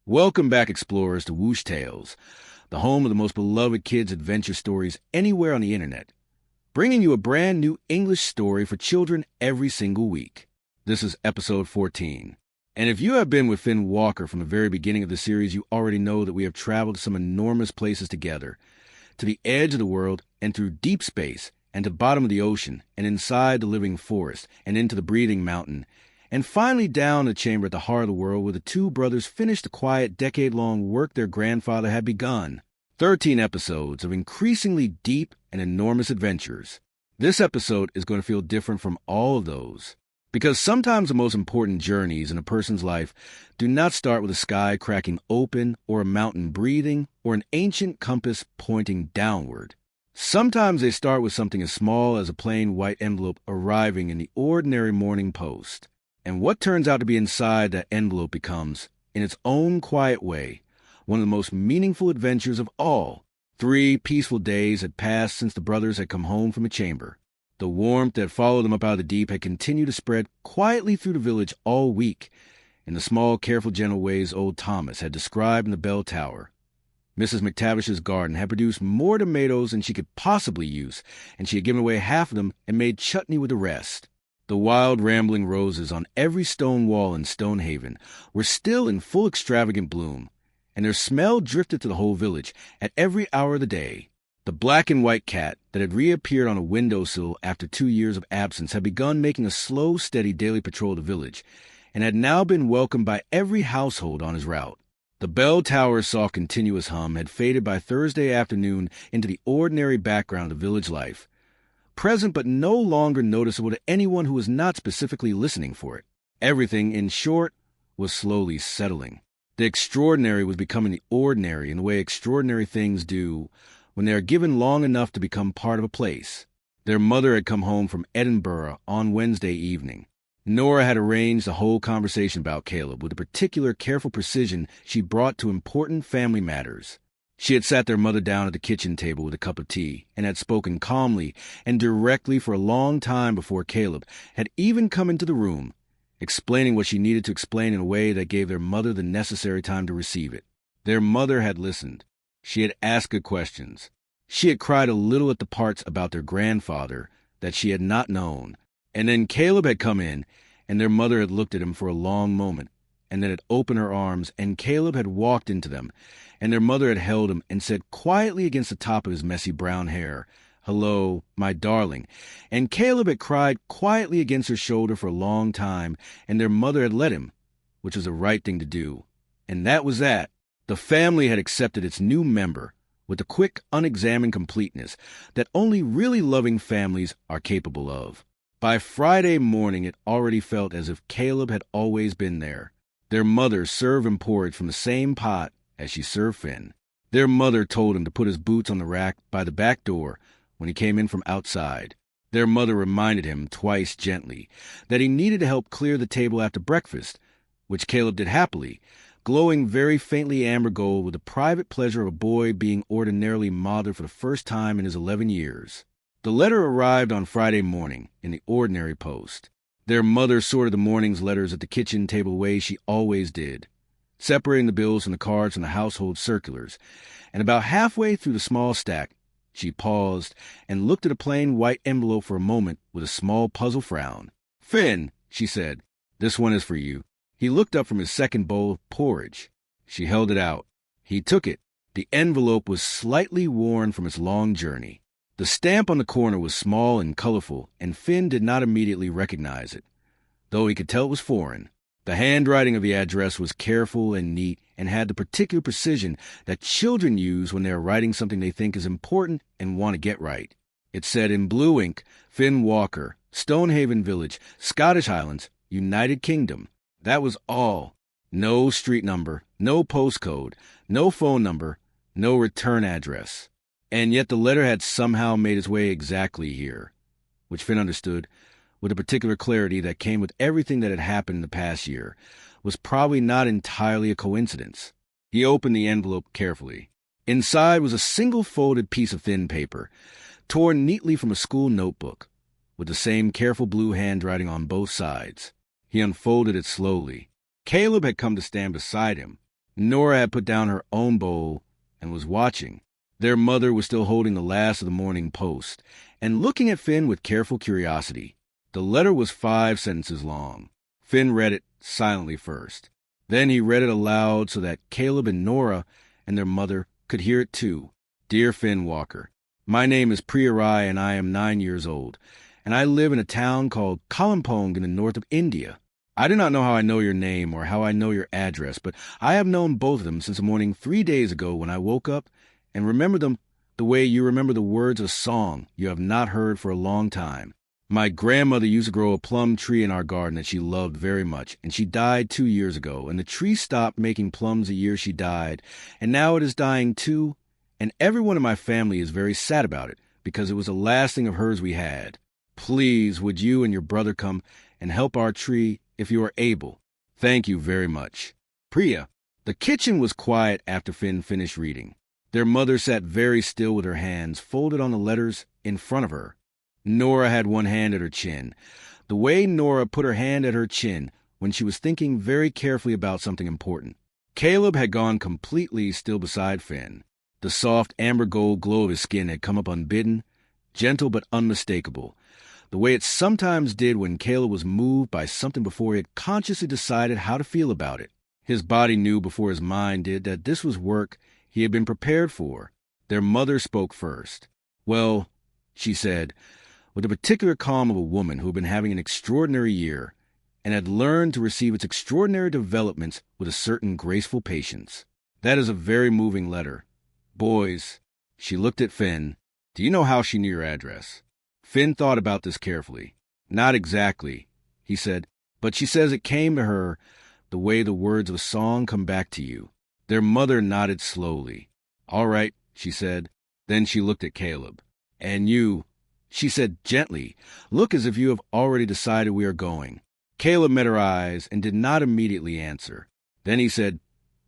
Welcome back, explorers, to Whoosh Tales, the home of the most beloved kids' adventure stories anywhere on the internet, bringing you a brand new English story for children every single week. This is episode 14. And if you have been with Finn Walker from the very beginning of the series, you already know that we have traveled to some enormous places together, to the edge of the world and through deep space and to the bottom of the ocean and inside the living forest and into the breathing mountain, and finally down the chamber at the heart of the world where the two brothers finished the quiet decade-long work their grandfather had begun. 13 episodes of increasingly deep and enormous adventures. This episode is going to feel different from all of those, because sometimes the most important journeys in a person's life do not start with a sky cracking open or a mountain breathing or an ancient compass pointing downward. Sometimes they start with something as small as a plain white envelope arriving in the ordinary morning post. And what turns out to be inside that envelope becomes, in its own quiet way, one of the most meaningful adventures of all. 3 peaceful days had passed since the brothers had come home from the chamber. The warmth that followed them up out of the deep had continued to spread quietly through the village all week, in the small, careful, gentle ways old Thomas had described in the bell tower. Mrs. McTavish's garden had produced more tomatoes than she could possibly use, and she had given away half of them and made chutney with the rest. The wild rambling roses on every stone wall in Stonehaven were still in full extravagant bloom, and their smell drifted to the whole village at every hour of the day. The black and white cat that had reappeared on a windowsill after 2 years of absence had begun making a slow, steady daily patrol of the village, and had now been welcomed by every household on his route. The bell tower's soft continuous hum had faded by Thursday afternoon into the ordinary background of village life, present but no longer noticeable to anyone who was not specifically listening for it. Everything, in short, was slowly settling. The extraordinary was becoming the ordinary in the way extraordinary things do when they are given long enough to become part of a place. Their mother had come home from Edinburgh on Wednesday evening. Nora had arranged the whole conversation about Caleb with the particular careful precision she brought to important family matters. She had sat their mother down at the kitchen table with a cup of tea and had spoken calmly and directly for a long time before Caleb had even come into the room, explaining what she needed to explain in a way that gave their mother the necessary time to receive it. Their mother had listened. She had asked good questions. She had cried a little at the parts about their grandfather that she had not known. And then Caleb had come in, and their mother had looked at him for a long moment, and then had opened her arms, and Caleb had walked into them, and their mother had held him and said quietly against the top of his messy brown hair, "Hello, my darling." And Caleb had cried quietly against her shoulder for a long time, and their mother had let him, which was the right thing to do. And that was that. The family had accepted its new member with the quick, unexamined completeness that only really loving families are capable of. By Friday morning, it already felt as if Caleb had always been there. Their mother served him porridge from the same pot as she served Finn. Their mother told him to put his boots on the rack by the back door when he came in from outside. Their mother reminded him twice gently that he needed to help clear the table after breakfast, which Caleb did happily, glowing very faintly amber gold with the private pleasure of a boy being ordinarily mothered for the first time in his 11 years. The letter arrived on Friday morning in the ordinary post. Their mother sorted the morning's letters at the kitchen table the way she always did, separating the bills from the cards from the household circulars, and about halfway through the small stack, she paused and looked at a plain white envelope for a moment with a small puzzled frown. "Finn," she said, "this one is for you." He looked up from his second bowl of porridge. She held it out. He took it. The envelope was slightly worn from its long journey. The stamp on the corner was small and colorful, and Finn did not immediately recognize it, though he could tell it was foreign. The handwriting of the address was careful and neat and had the particular precision that children use when they are writing something they think is important and want to get right. It said in blue ink, "Finn Walker, Stonehaven Village, Scottish Highlands, United Kingdom." That was all. No street number, no postcode, no phone number, no return address. And yet the letter had somehow made its way exactly here, which Finn understood, with a particular clarity that came with everything that had happened in the past year, was probably not entirely a coincidence. He opened the envelope carefully. Inside was a single folded piece of thin paper, torn neatly from a school notebook, with the same careful blue handwriting on both sides. He unfolded it slowly. Caleb had come to stand beside him. Nora had put down her own bowl and was watching. Their mother was still holding the last of the morning post and looking at Finn with careful curiosity. The letter was 5 sentences long. Finn read it silently first. Then he read it aloud so that Caleb and Nora and their mother could hear it too. Dear Finn Walker, my name is Priya and I am 9 years old, and I live in a town called Kalimpong in the north of India. I do not know how I know your name or how I know your address, but I have known both of them since the morning 3 days ago when I woke up and remember them the way you remember the words of a song you have not heard for a long time. My grandmother used to grow a plum tree in our garden that she loved very much, and she died 2 years ago, and the tree stopped making plums the year she died, and now it is dying too, and everyone in my family is very sad about it, because it was the last thing of hers we had. Please, would you and your brother come and help our tree if you are able? Thank you very much. Priya. The kitchen was quiet after Finn finished reading. Their mother sat very still with her hands folded on the letters in front of her. Nora had one hand at her chin, the way Nora put her hand at her chin when she was thinking very carefully about something important. Caleb had gone completely still beside Finn. The soft amber gold glow of his skin had come up unbidden, gentle but unmistakable, the way it sometimes did when Caleb was moved by something before he had consciously decided how to feel about it. His body knew before his mind did that this was work he had been prepared for. Their mother spoke first. Well, she said, with the particular calm of a woman who had been having an extraordinary year and had learned to receive its extraordinary developments with a certain graceful patience. That is a very moving letter. Boys, she looked at Finn. Do you know how she knew your address? Finn thought about this carefully. Not exactly, he said, but she says it came to her the way the words of a song come back to you. Their mother nodded slowly. All right, she said. Then she looked at Caleb. And you, she said gently, look as if you have already decided we are going. Caleb met her eyes and did not immediately answer. Then he said,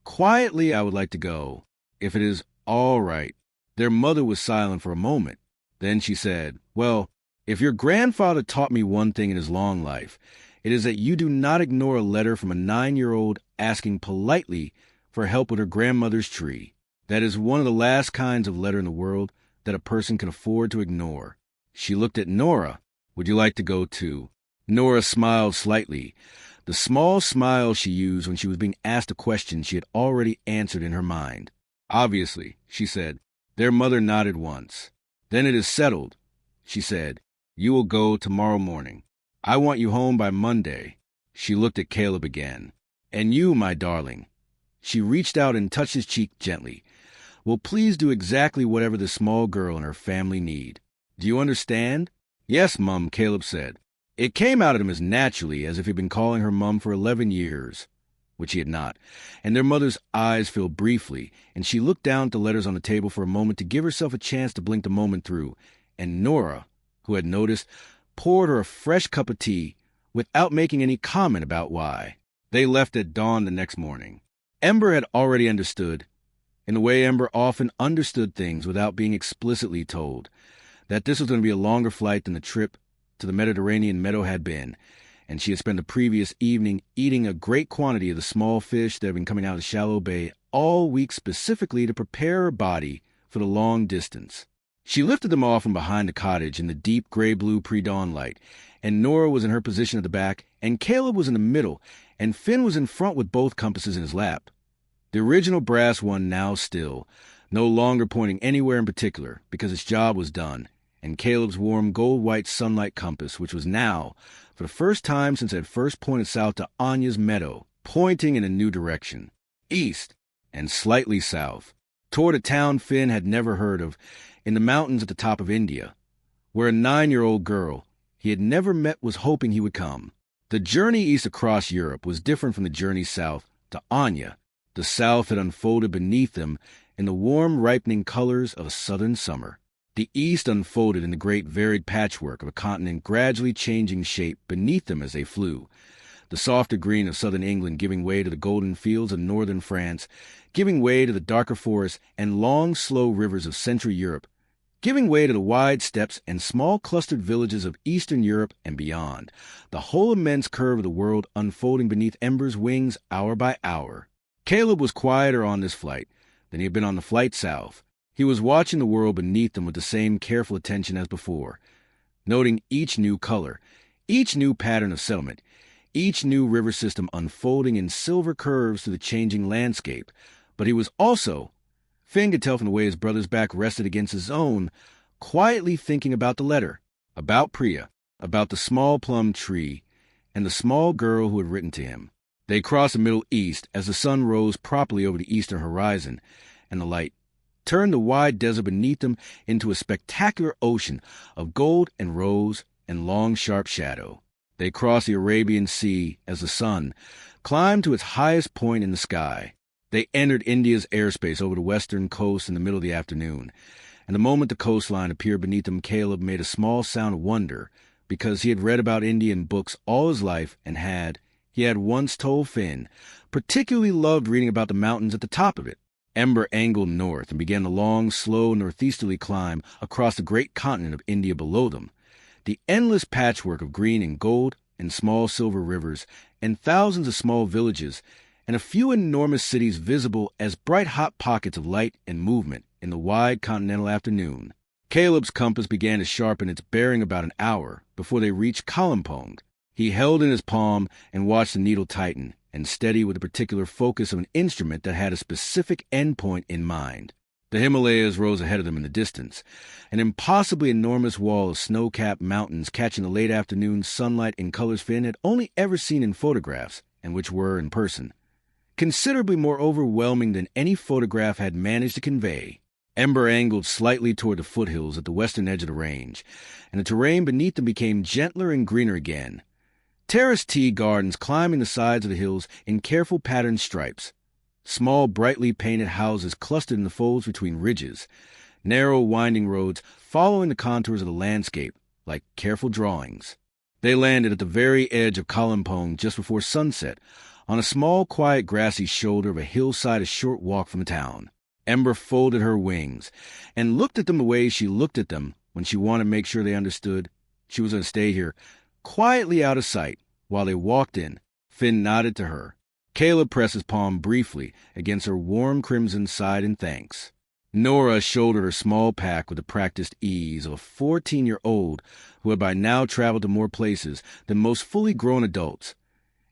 quietly, I would like to go, if it is all right. Their mother was silent for a moment. Then she said, well, if your grandfather taught me one thing in his long life, it is that you do not ignore a letter from a 9-year-old asking politely for help with her grandmother's tree. That is one of the last kinds of letter in the world that a person can afford to ignore. She looked at Nora. Would you like to go too? Nora smiled slightly, the small smile she used when she was being asked a question she had already answered in her mind. Obviously, she said. Their mother nodded once. Then it is settled, she said. You will go tomorrow morning. I want you home by Monday. She looked at Caleb again. And you, my darling. She reached out and touched his cheek gently. Will please do exactly whatever the small girl and her family need. Do you understand? Yes, Mum, Caleb said. It came out of him as naturally as if he'd been calling her Mum for 11 years, which he had not, and their mother's eyes filled briefly, and she looked down at the letters on the table for a moment to give herself a chance to blink the moment through, and Nora, who had noticed, poured her a fresh cup of tea without making any comment about why. They left at dawn the next morning. Ember had already understood, in the way Ember often understood things without being explicitly told, that this was going to be a longer flight than the trip to the Mediterranean meadow had been, and she had spent the previous evening eating a great quantity of the small fish that had been coming out of the shallow bay all week specifically to prepare her body for the long distance. She lifted them off from behind the cottage in the deep gray-blue pre-dawn light, and Nora was in her position at the back, and Caleb was in the middle, and Finn was in front with both compasses in his lap. The original brass one now still, no longer pointing anywhere in particular, because its job was done, and Caleb's warm gold-white sunlight compass, which was now, for the first time since it had first pointed south to Anya's meadow, pointing in a new direction, east, and slightly south, toward a town Finn had never heard of, in the mountains at the top of India, where a 9-year-old girl he had never met was hoping he would come. The journey east across Europe was different from the journey south to Anya. The south had unfolded beneath them in the warm, ripening colors of a southern summer. The east unfolded in the great varied patchwork of a continent gradually changing shape beneath them as they flew, the softer green of southern England giving way to the golden fields of northern France, giving way to the darker forests and long, slow rivers of central Europe, giving way to the wide steppes and small clustered villages of Eastern Europe and beyond, the whole immense curve of the world unfolding beneath Ember's wings hour by hour. Caleb was quieter on this flight than he had been on the flight south. He was watching the world beneath them with the same careful attention as before, noting each new color, each new pattern of settlement, each new river system unfolding in silver curves through the changing landscape. But he was also, Finn could tell from the way his brother's back rested against his own, quietly thinking about the letter, about Priya, about the small plum tree, and the small girl who had written to him. They crossed the Middle East as the sun rose properly over the eastern horizon, and the light turned the wide desert beneath them into a spectacular ocean of gold and rose and long, sharp shadow. They crossed the Arabian Sea as the sun climbed to its highest point in the sky. They entered India's airspace over the western coast in the middle of the afternoon, and the moment the coastline appeared beneath them, Caleb made a small sound of wonder, because he had read about India in books all his life and he had once told Finn, particularly loved reading about the mountains at the top of it. Ember angled north and began the long, slow, northeasterly climb across the great continent of India below them. The endless patchwork of green and gold and small silver rivers and thousands of small villages and a few enormous cities visible as bright hot pockets of light and movement in the wide continental afternoon. Caleb's compass began to sharpen its bearing about an hour before they reached Kalimpong. He held in his palm and watched the needle tighten and steady with the particular focus of an instrument that had a specific endpoint in mind. The Himalayas rose ahead of them in the distance, an impossibly enormous wall of snow-capped mountains catching the late afternoon sunlight in colors Finn had only ever seen in photographs, and which were, in person, considerably more overwhelming than any photograph had managed to convey. Ember angled slightly toward the foothills at the western edge of the range, and the terrain beneath them became gentler and greener again. Terraced tea gardens climbing the sides of the hills in careful patterned stripes. Small, brightly painted houses clustered in the folds between ridges. Narrow, winding roads following the contours of the landscape like careful drawings. They landed at the very edge of Kalimpong just before sunset, on a small, quiet, grassy shoulder of a hillside a short walk from the town. Ember folded her wings and looked at them the way she looked at them when she wanted to make sure they understood she was going to stay here, quietly out of sight. While they walked in, Finn nodded to her. Caleb pressed his palm briefly against her warm crimson side in thanks. Nora shouldered her small pack with the practiced ease of a 14-year-old who had by now traveled to more places than most fully grown adults,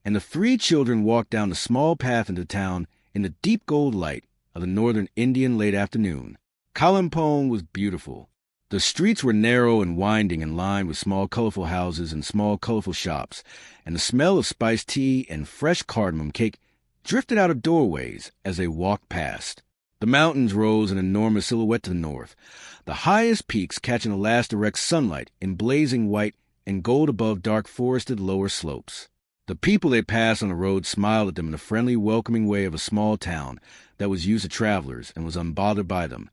and the three children walked down the small path into town in the deep gold light of the northern Indian late afternoon. Kalimpong was beautiful. The streets were narrow and winding and lined with small colorful houses and small colorful shops, and the smell of spiced tea and fresh cardamom cake drifted out of doorways as they walked past. The mountains rose in enormous silhouette to the north, the highest peaks catching the last direct sunlight in blazing white and gold above dark forested lower slopes. The people they passed on the road smiled at them in the friendly, welcoming way of a small town that was used to travelers and was unbothered by them.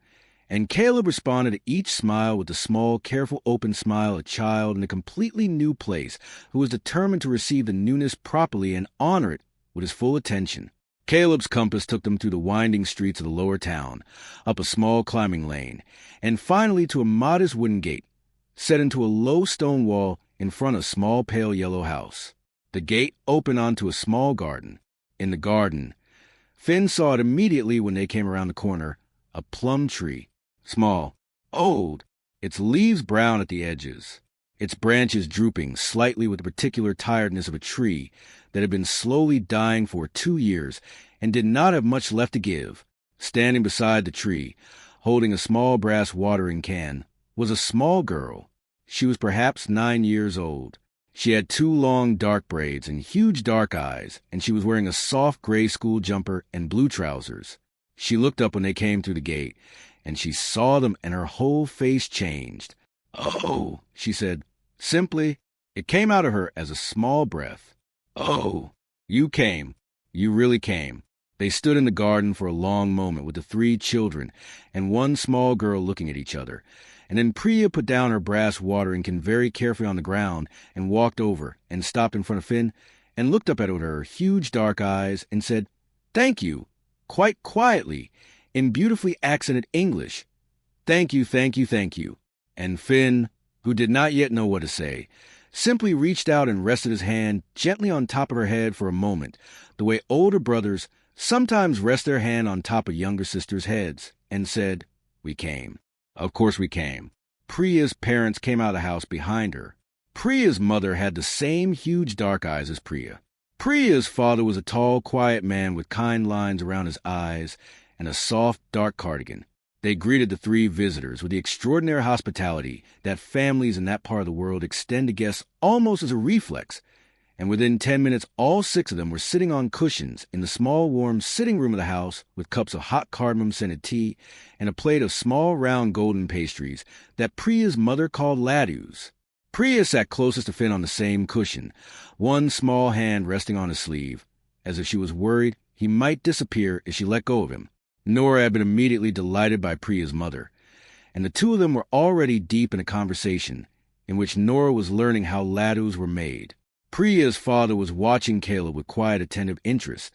And Caleb responded to each smile with the small, careful, open smile of a child in a completely new place who was determined to receive the newness properly and honor it with his full attention. Caleb's compass took them through the winding streets of the lower town, up a small climbing lane, and finally to a modest wooden gate, set into a low stone wall in front of a small pale yellow house. The gate opened onto a small garden. In the garden, Finn saw it immediately when they came around the corner, a plum tree. Small, old, its leaves brown at the edges, its branches drooping slightly with the particular tiredness of a tree that had been slowly dying for 2 years and did not have much left to give. Standing beside the tree, holding a small brass watering can, was a small girl. She was perhaps 9 years old. She had 2 long dark braids and huge dark eyes, and she was wearing a soft gray school jumper and blue trousers. She looked up when they came through the gate, and she saw them, and her whole face changed. "Oh," she said, simply. It came out of her as a small breath. "Oh, you came. You really came." They stood in the garden for a long moment with the 3 children and 1 small girl looking at each other, and then Priya put down her brass watering can very carefully on the ground and walked over and stopped in front of Finn and looked up at her with her huge dark eyes and said, "Thank you," quite quietly, in beautifully accented English. "Thank you, thank you, thank you." And Finn, who did not yet know what to say, simply reached out and rested his hand gently on top of her head for a moment, the way older brothers sometimes rest their hand on top of younger sisters' heads, and said, "We came." Of course we came. Priya's parents came out of the house behind her. Priya's mother had the same huge dark eyes as Priya. Priya's father was a tall, quiet man with kind lines around his eyes and a soft, dark cardigan. They greeted the three visitors with the extraordinary hospitality that families in that part of the world extend to guests almost as a reflex, and within 10 minutes all 6 of them were sitting on cushions in the small, warm sitting room of the house with cups of hot cardamom-scented tea and a plate of small, round golden pastries that Priya's mother called laddus. Priya sat closest to Finn on the same cushion, one small hand resting on his sleeve, as if she was worried he might disappear if she let go of him. Nora had been immediately delighted by Priya's mother, and the two of them were already deep in a conversation in which Nora was learning how laddus were made. Priya's father was watching Caleb with quiet, attentive interest,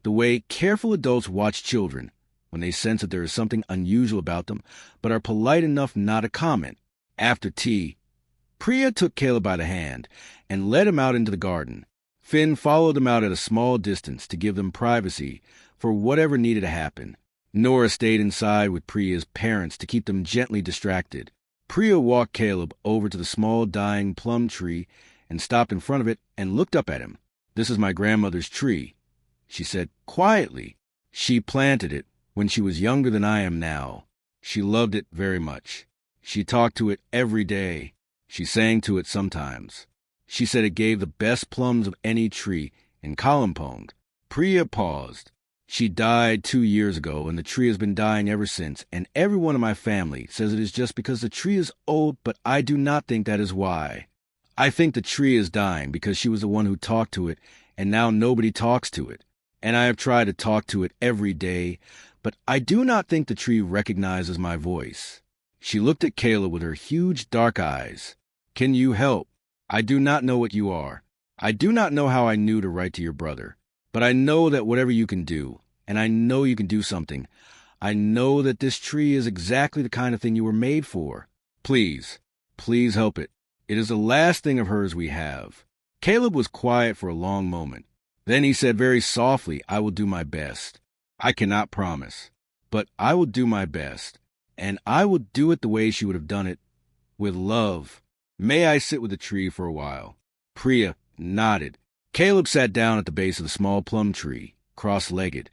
the way careful adults watch children when they sense that there is something unusual about them, but are polite enough not to comment. After tea, Priya took Caleb by the hand and led him out into the garden. Finn followed them out at a small distance to give them privacy for whatever needed to happen. Nora stayed inside with Priya's parents to keep them gently distracted. Priya walked Caleb over to the small dying plum tree and stopped in front of it and looked up at him. "This is my grandmother's tree," she said quietly. "She planted it when she was younger than I am now. She loved it very much. She talked to it every day. She sang to it sometimes. She said it gave the best plums of any tree in Kalimpong." Priya paused. "She died 2 years ago, and the tree has been dying ever since, and everyone in my family says it is just because the tree is old, but I do not think that is why. I think the tree is dying because she was the one who talked to it, and now nobody talks to it. And I have tried to talk to it every day, but I do not think the tree recognizes my voice." She looked at Caleb with her huge dark eyes. "Can you help? I do not know what you are. I do not know how I knew to write to your brother. But I know that whatever you can do, and I know you can do something, I know that this tree is exactly the kind of thing you were made for. Please, please help it. It is the last thing of hers we have." Caleb was quiet for a long moment. Then he said very softly, "I will do my best. I cannot promise, but I will do my best, and I will do it the way she would have done it, with love. May I sit with the tree for a while?" Priya nodded. Caleb sat down at the base of the small plum tree, cross-legged,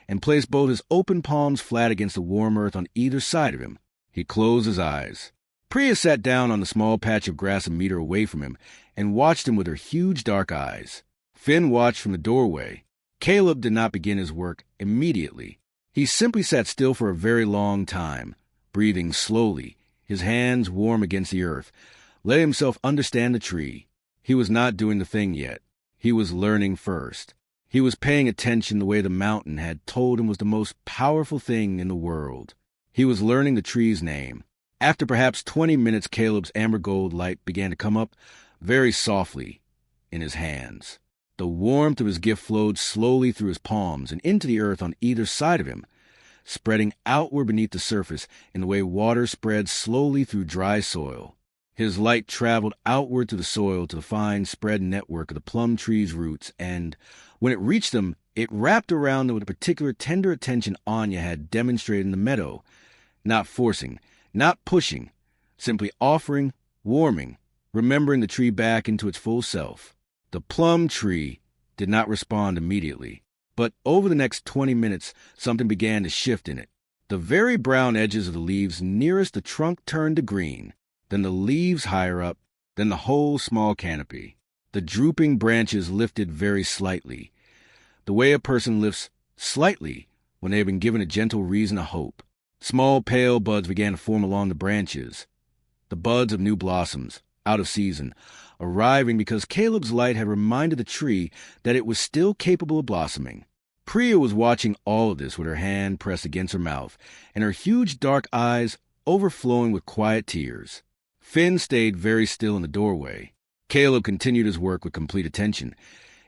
and placed both his open palms flat against the warm earth on either side of him. He closed his eyes. Priya sat down on the small patch of grass a meter away from him and watched him with her huge dark eyes. Finn watched from the doorway. Caleb did not begin his work immediately. He simply sat still for a very long time, breathing slowly, his hands warm against the earth, letting himself understand the tree. He was not doing the thing yet. He was learning first. He was paying attention the way the mountain had told him was the most powerful thing in the world. He was learning the tree's name. After perhaps 20 minutes, Caleb's amber gold light began to come up very softly in his hands. The warmth of his gift flowed slowly through his palms and into the earth on either side of him, spreading outward beneath the surface in the way water spreads slowly through dry soil. His light traveled outward through the soil to the fine spread network of the plum tree's roots, and when it reached them, it wrapped around them with a particular tender attention Anya had demonstrated in the meadow, not forcing, not pushing, simply offering, warming, remembering the tree back into its full self. The plum tree did not respond immediately, but over the next 20 minutes, something began to shift in it. The very brown edges of the leaves nearest the trunk turned to green, then the leaves higher up, then the whole small canopy. The drooping branches lifted very slightly, the way a person lifts slightly when they have been given a gentle reason to hope. Small pale buds began to form along the branches, the buds of new blossoms, out of season, arriving because Caleb's light had reminded the tree that it was still capable of blossoming. Priya was watching all of this with her hand pressed against her mouth, and her huge dark eyes overflowing with quiet tears. Finn stayed very still in the doorway. Caleb continued his work with complete attention,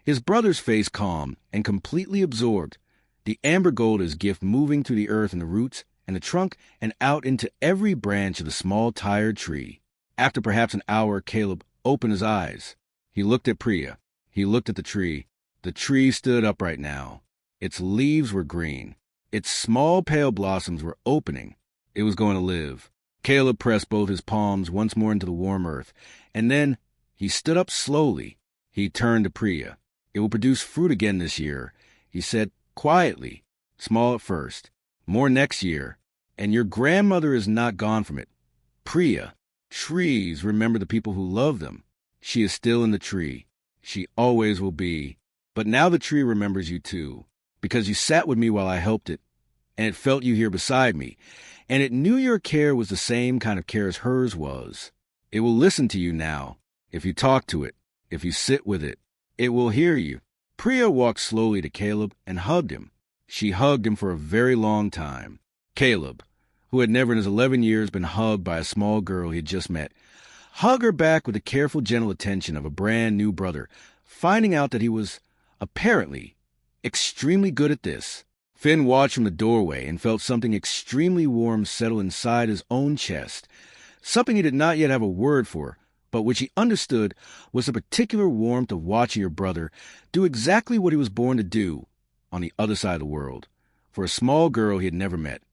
his brother's face calm and completely absorbed, the amber gold of his gift moving through the earth and the roots and the trunk and out into every branch of the small tired tree. After perhaps an hour, Caleb opened his eyes. He looked at Priya. He looked at the tree. The tree stood upright now. Its leaves were green. Its small pale blossoms were opening. It was going to live. Caleb pressed both his palms once more into the warm earth, and then he stood up slowly. He turned to Priya. "It will produce fruit again this year," he said quietly, small at first. "More next year. And your grandmother is not gone from it. Priya, trees remember the people who love them. She is still in the tree. She always will be. But now the tree remembers you too, because you sat with me while I helped it, and it felt you here beside me, and it knew your care was the same kind of care as hers was. It will listen to you now, if you talk to it, if you sit with it. It will hear you." Priya walked slowly to Caleb and hugged him. She hugged him for a very long time. Caleb, who had never in his 11 years been hugged by a small girl he had just met, hugged her back with the careful, gentle attention of a brand-new brother, finding out that he was, apparently, extremely good at this. Finn watched from the doorway and felt something extremely warm settle inside his own chest, something he did not yet have a word for, but which he understood was the particular warmth of watching your brother do exactly what he was born to do on the other side of the world, for a small girl he had never met,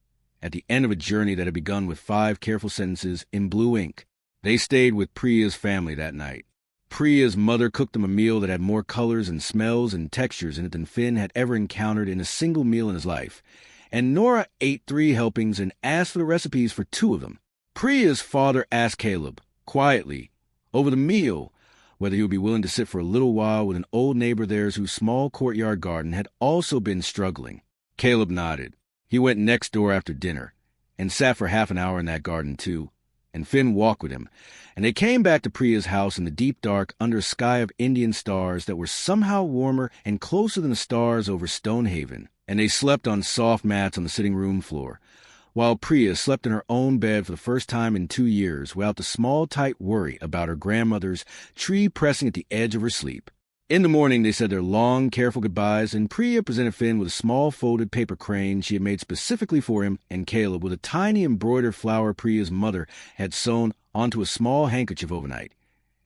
at the end of a journey that had begun with 5 careful sentences in blue ink. They stayed with Priya's family that night. Priya's mother cooked them a meal that had more colors and smells and textures in it than Finn had ever encountered in a single meal in his life, and Nora ate 3 helpings and asked for the recipes for 2 of them. Priya's father asked Caleb, quietly, over the meal, whether he would be willing to sit for a little while with an old neighbor of theirs whose small courtyard garden had also been struggling. Caleb nodded. He went next door after dinner, and sat for half an hour in that garden too, and Finn walked with him, and they came back to Priya's house in the deep dark under a sky of Indian stars that were somehow warmer and closer than the stars over Stonehaven, and they slept on soft mats on the sitting room floor, while Priya slept in her own bed for the first time in 2 years without the small, tight worry about her grandmother's tree pressing at the edge of her sleep. In the morning, they said their long, careful goodbyes, and Priya presented Finn with a small folded paper crane she had made specifically for him, and Caleb with a tiny embroidered flower Priya's mother had sewn onto a small handkerchief overnight,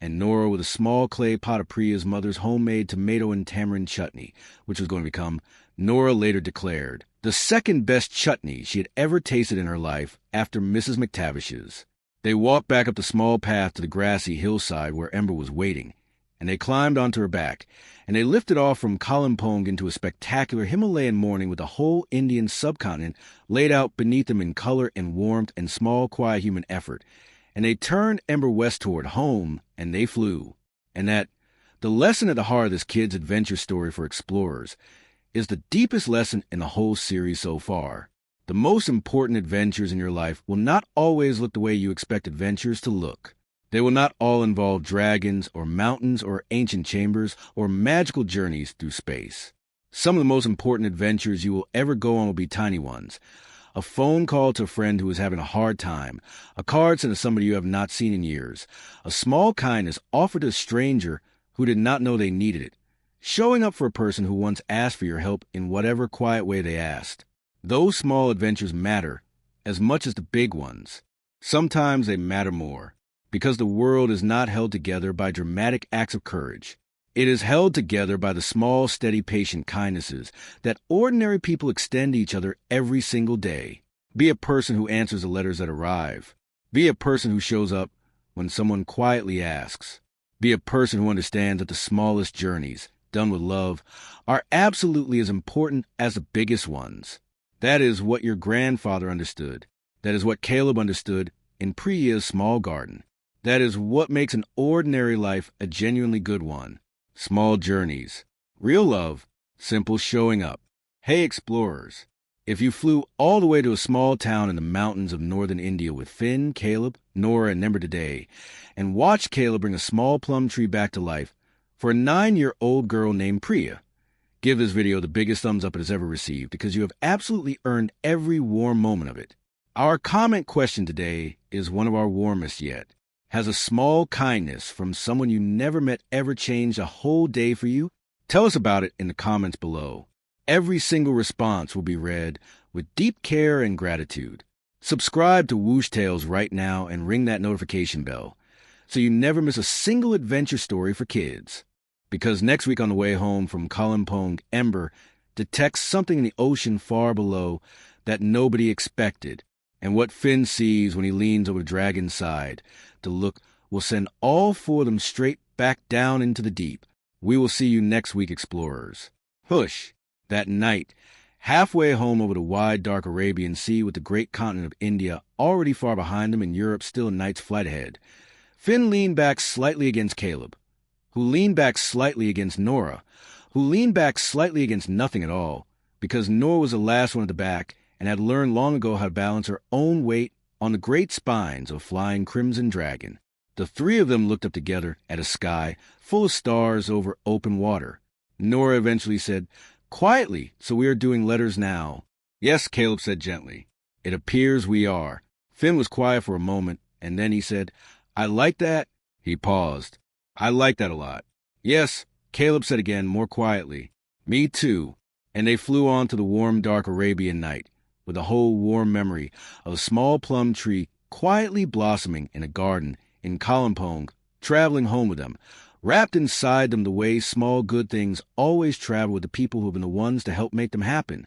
and Nora with a small clay pot of Priya's mother's homemade tomato and tamarind chutney, which was going to become, Nora later declared, the second best chutney she had ever tasted in her life after Mrs. McTavish's. They walked back up the small path to the grassy hillside where Ember was waiting, and they climbed onto her back, and they lifted off from Kalimpong into a spectacular Himalayan morning with the whole Indian subcontinent laid out beneath them in color and warmth and small, quiet human effort, and they turned Ember west toward home, and they flew. And that the lesson at the heart of this kid's adventure story for explorers is the deepest lesson in the whole series so far. The most important adventures in your life will not always look the way you expect adventures to look. They will not all involve dragons or mountains or ancient chambers or magical journeys through space. Some of the most important adventures you will ever go on will be tiny ones. A phone call to a friend who is having a hard time, a card sent to somebody you have not seen in years, a small kindness offered to a stranger who did not know they needed it, showing up for a person who once asked for your help in whatever quiet way they asked. Those small adventures matter as much as the big ones. Sometimes they matter more, because the world is not held together by dramatic acts of courage. It is held together by the small, steady, patient kindnesses that ordinary people extend to each other every single day. Be a person who answers the letters that arrive. Be a person who shows up when someone quietly asks. Be a person who understands that the smallest journeys, done with love, are absolutely as important as the biggest ones. That is what your grandfather understood. That is what Caleb understood in Priya's small garden. That is what makes an ordinary life a genuinely good one. Small journeys, real love, simple showing up. Hey explorers, if you flew all the way to a small town in the mountains of northern India with Finn, Caleb, Nora, and Ember today, and watched Caleb bring a small plum tree back to life for a 9-year-old girl named Priya, give this video the biggest thumbs up it has ever received, because you have absolutely earned every warm moment of it. Our comment question today is one of our warmest yet. Has a small kindness from someone you never met ever changed a whole day for you? Tell us about it in the comments below. Every single response will be read with deep care and gratitude. Subscribe to Whoosh Tales right now and ring that notification bell so you never miss a single adventure story for kids. Because next week on the way home from Kalimpong, Ember detects something in the ocean far below that nobody expected, and what Finn sees when he leans over the dragon's side to look will send all four of them straight back down into the deep. We will see you next week, explorers. Whoosh! That night, halfway home over the wide, dark Arabian Sea with the great continent of India already far behind them and Europe still a night's flight ahead, Finn leaned back slightly against Caleb, who leaned back slightly against Nora, who leaned back slightly against nothing at all, because Nora was the last one at the back and had learned long ago how to balance her own weight on the great spines of a flying crimson dragon. The three of them looked up together at a sky full of stars over open water. Nora eventually said, "Quietly, so we are doing letters now." "Yes," Caleb said gently. "It appears we are." Finn was quiet for a moment, and then he said, "I like that." He paused. "I like that a lot." "Yes," Caleb said again, more quietly. "Me too." And they flew on to the warm, dark Arabian night, with a whole warm memory of a small plum tree quietly blossoming in a garden in Kalimpong, traveling home with them, wrapped inside them the way small good things always travel with the people who have been the ones to help make them happen.